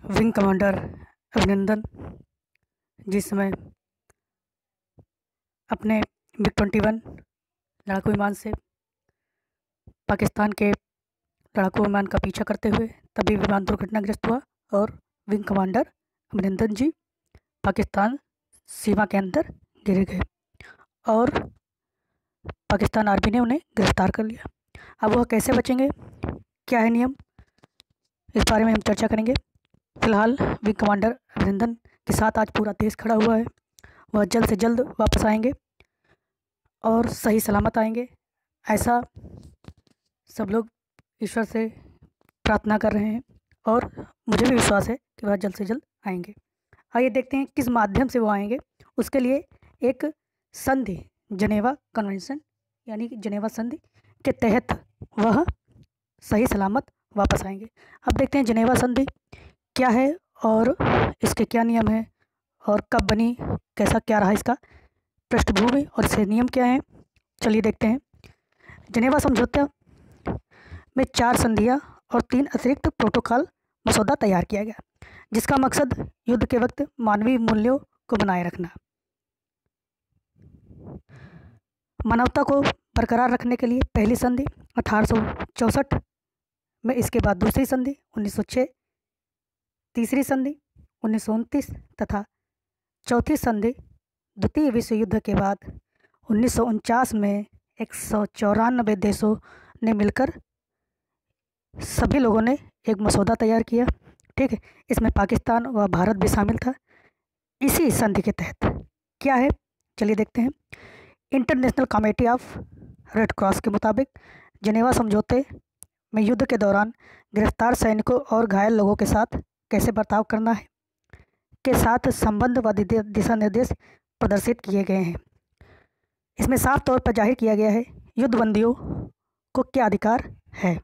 Wing commander अभिनंदन जिस समय अपने MiG-21 लड़ाकू विमान से पाकिस्तान के लड़ाकू विमान का पीछा करते हुए तभी विमान दुर्घटनाग्रस्त हुआ और विंग कमांडर अभिनंदन जी पाकिस्तान सीमा के अंदर गिर गए और पाकिस्तान आर्मी ने उन्हें गिरफ्तार कर लिया। अब वह कैसे बचेंगे, क्या है नियम, इस बारे में हम चर्चा करेंगे। फिलहाल विंग कमांडर अभिनंदन के साथ आज पूरा देश खड़ा हुआ है। वह जल्द से जल्द वापस आएंगे और सही सलामत आएंगे, ऐसा सब लोग ईश्वर से प्रार्थना कर रहे हैं और मुझे भी विश्वास है कि वह जल्द से जल्द आएंगे। आइए देखते हैं किस माध्यम से वो आएंगे। उसके लिए एक संधि, जनेवा कन्वेंशन यानी कि जनेवा संधि के तहत वह सही सलामत वापस आएंगे। अब देखते हैं जनेवा संधि क्या है और इसके क्या नियम हैं और कब बनी, कैसा क्या रहा इसका पृष्ठभूमि और इसके नियम क्या हैं। चलिए देखते हैं। जनेवा समझौता में 4 संधियाँ और 3 अतिरिक्त प्रोटोकॉल मसौदा तैयार किया गया, जिसका मकसद युद्ध के वक्त मानवीय मूल्यों को बनाए रखना, मानवता को बरकरार रखने के लिए पहली संधि 1864 में, इसके बाद दूसरी संधि 1906, तीसरी संधि 1929 तथा चौथी संधि द्वितीय विश्व युद्ध के बाद 1949 में 194 देशों ने मिलकर सभी लोगों ने एक मसौदा तैयार किया। ठीक है, इसमें पाकिस्तान व भारत भी शामिल था। इसी संधि के तहत क्या है, चलिए देखते हैं। International committee of red cross के मुताबिक जनेवा समझौते में युद्ध के दौरान गिरफ्तार सैनिकों और घायल लोगों के साथ कैसे बर्ताव करना है के साथ संबंध व दिशा निर्देश प्रदर्शित किए गए हैं। इसमें साफ तौर पर जाहिर किया गया है युद्ध बंदियों को क्या अधिकार है।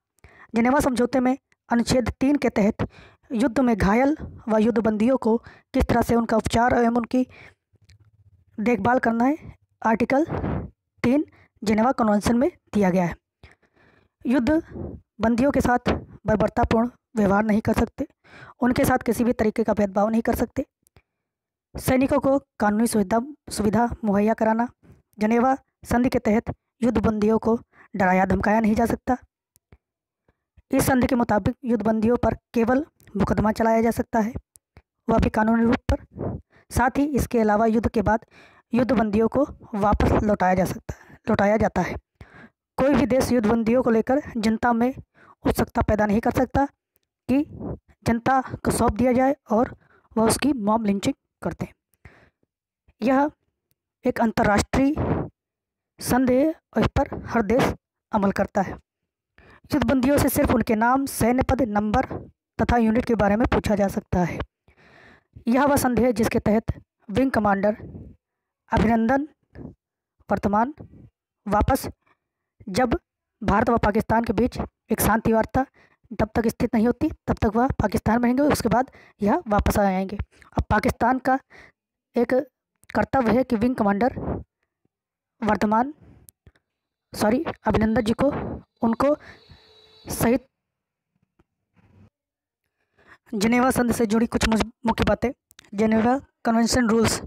जनेवा समझौते में अनुच्छेद 3 के तहत युद्ध में घायल व युद्ध बंदियों को किस तरह से उनका उपचार एवं उनकी देखभाल करना है, आर्टिकल 3 जनेवा कन्वेंशन में दिया गया है। युद्ध बंदियों के साथ बर्बरतापूर्ण व्यवहार नहीं कर सकते, उनके साथ किसी भी तरीके का भेदभाव नहीं कर सकते, सैनिकों को कानूनी सुविधा मुहैया कराना। जनेवा संधि के तहत युद्ध बंदियों को डराया धमकाया नहीं जा सकता। इस संधि के मुताबिक युद्ध बंदियों पर केवल मुकदमा चलाया जा सकता है, वह भी कानूनी रूप पर। साथ ही इसके अलावा युद्ध के बाद युद्ध बंदियों को वापस लौटाया जाता है। कोई भी देश युद्ध बंदियों को लेकर जनता में उत्सुकता पैदा नहीं कर सकता कि जनता को सौंप दिया जाए और वह उसकी मॉब लिंचिंग करते हैं। यह एक अंतर्राष्ट्रीय संधि है और इस पर हर देश अमल करता है। युद्ध बंदियों से सिर्फ उनके नाम, सैन्य पद, नंबर तथा यूनिट के बारे में पूछा जा सकता है। यह वह संधि है जिसके तहत विंग कमांडर अभिनंदन वर्तमान वापस, जब भारत व पाकिस्तान के बीच एक शांति वार्ता तब तक स्थित नहीं होती तब तक वह पाकिस्तान में रहेंगे, उसके बाद यह वापस आ जाएंगे। अब पाकिस्तान का एक कर्तव्य है कि विंग कमांडर वर्तमान अभिनंदन जी को उनको सहित जनेवा संधि से जुड़ी कुछ मुख्य बातें। जनेवा कन्वेंशन रूल्स।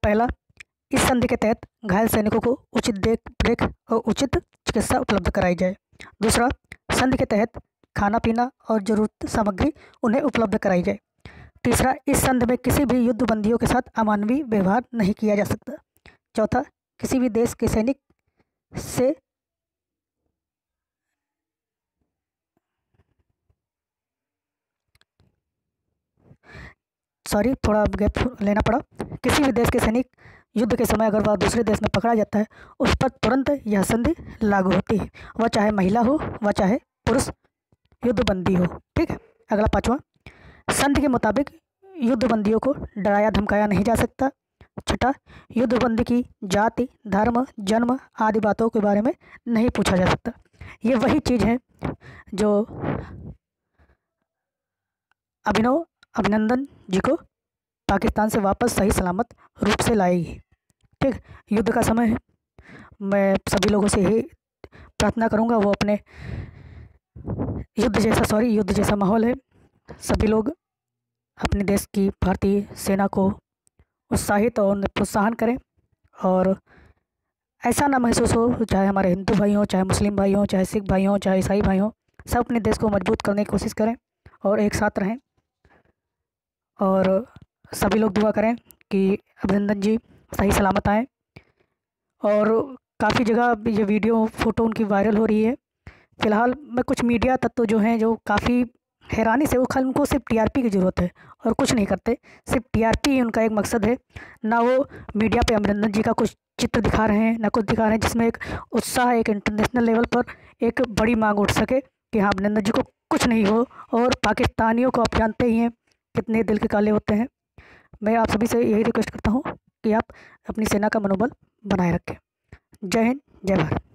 पहला, इस संधि के तहत घायल सैनिकों को उचित देख और उचित चिकित्सा उपलब्ध कराई जाए। दूसरा, संधि के तहत खाना पीना और जरूरत सामग्री उन्हें उपलब्ध कराई जाए। तीसरा, इस संधि में किसी भी युद्ध बंदियों के साथ अमानवीय व्यवहार नहीं किया जा सकता। चौथा, किसी भी देश के सैनिक से थोड़ा गैप लेना पड़ा। किसी भी देश के सैनिक युद्ध के समय अगर वह दूसरे देश में पकड़ा जाता है, उस पर तुरंत यह संधि लागू होती है, वह चाहे महिला हो वह चाहे पुरुष युद्ध बंदी हो। ठीक है। अगला 5वां, संधि के मुताबिक युद्ध बंदियों को डराया धमकाया नहीं जा सकता। छठा, युद्ध बंदी की जाति, धर्म, जन्म आदि बातों के बारे में नहीं पूछा जा सकता। ये वही चीज़ है जो अभिनंदन जी को पाकिस्तान से वापस सही सलामत रूप से लाएगी। ठीक, युद्ध का समय है, मैं सभी लोगों से यही प्रार्थना करूंगा वो अपने युद्ध जैसा माहौल है, सभी लोग अपने देश की भारतीय सेना को उत्साहित और प्रोत्साहन करें, और ऐसा ना महसूस हो, चाहे हमारे हिंदू भाई हों, चाहे मुस्लिम भाई हों, चाहे सिख भाई हों, चाहे ईसाई भाई हों, सब अपने देश को मजबूत करने की कोशिश करें और एक साथ रहें। और सभी लोग दुआ करें कि अभिनंदन जी सही सलामत आएँ। और काफ़ी जगह ये वीडियो फ़ोटो उनकी वायरल हो रही है। फ़िलहाल में कुछ मीडिया तत्व जो हैं, जो काफ़ी हैरानी से, वो खाली उनको सिर्फ टीआरपी की ज़रूरत है और कुछ नहीं करते। सिर्फ टीआरपी ही उनका एक मकसद है। ना वो मीडिया पे अभिनंदन जी का कुछ चित्र दिखा रहे हैं, ना कुछ दिखा रहे हैं जिसमें एक उत्साह, एक इंटरनेशनल लेवल पर एक बड़ी मांग उठ सके कि हाँ, अभिनंदन जी को कुछ नहीं हो। और पाकिस्तानियों को आप जानते ही हैं कितने दिल के काले होते हैं। मैं आप सभी से यही रिक्वेस्ट करता हूँ कि आप अपनी सेना का मनोबल बनाए रखें। जय हिंद, जय भारत।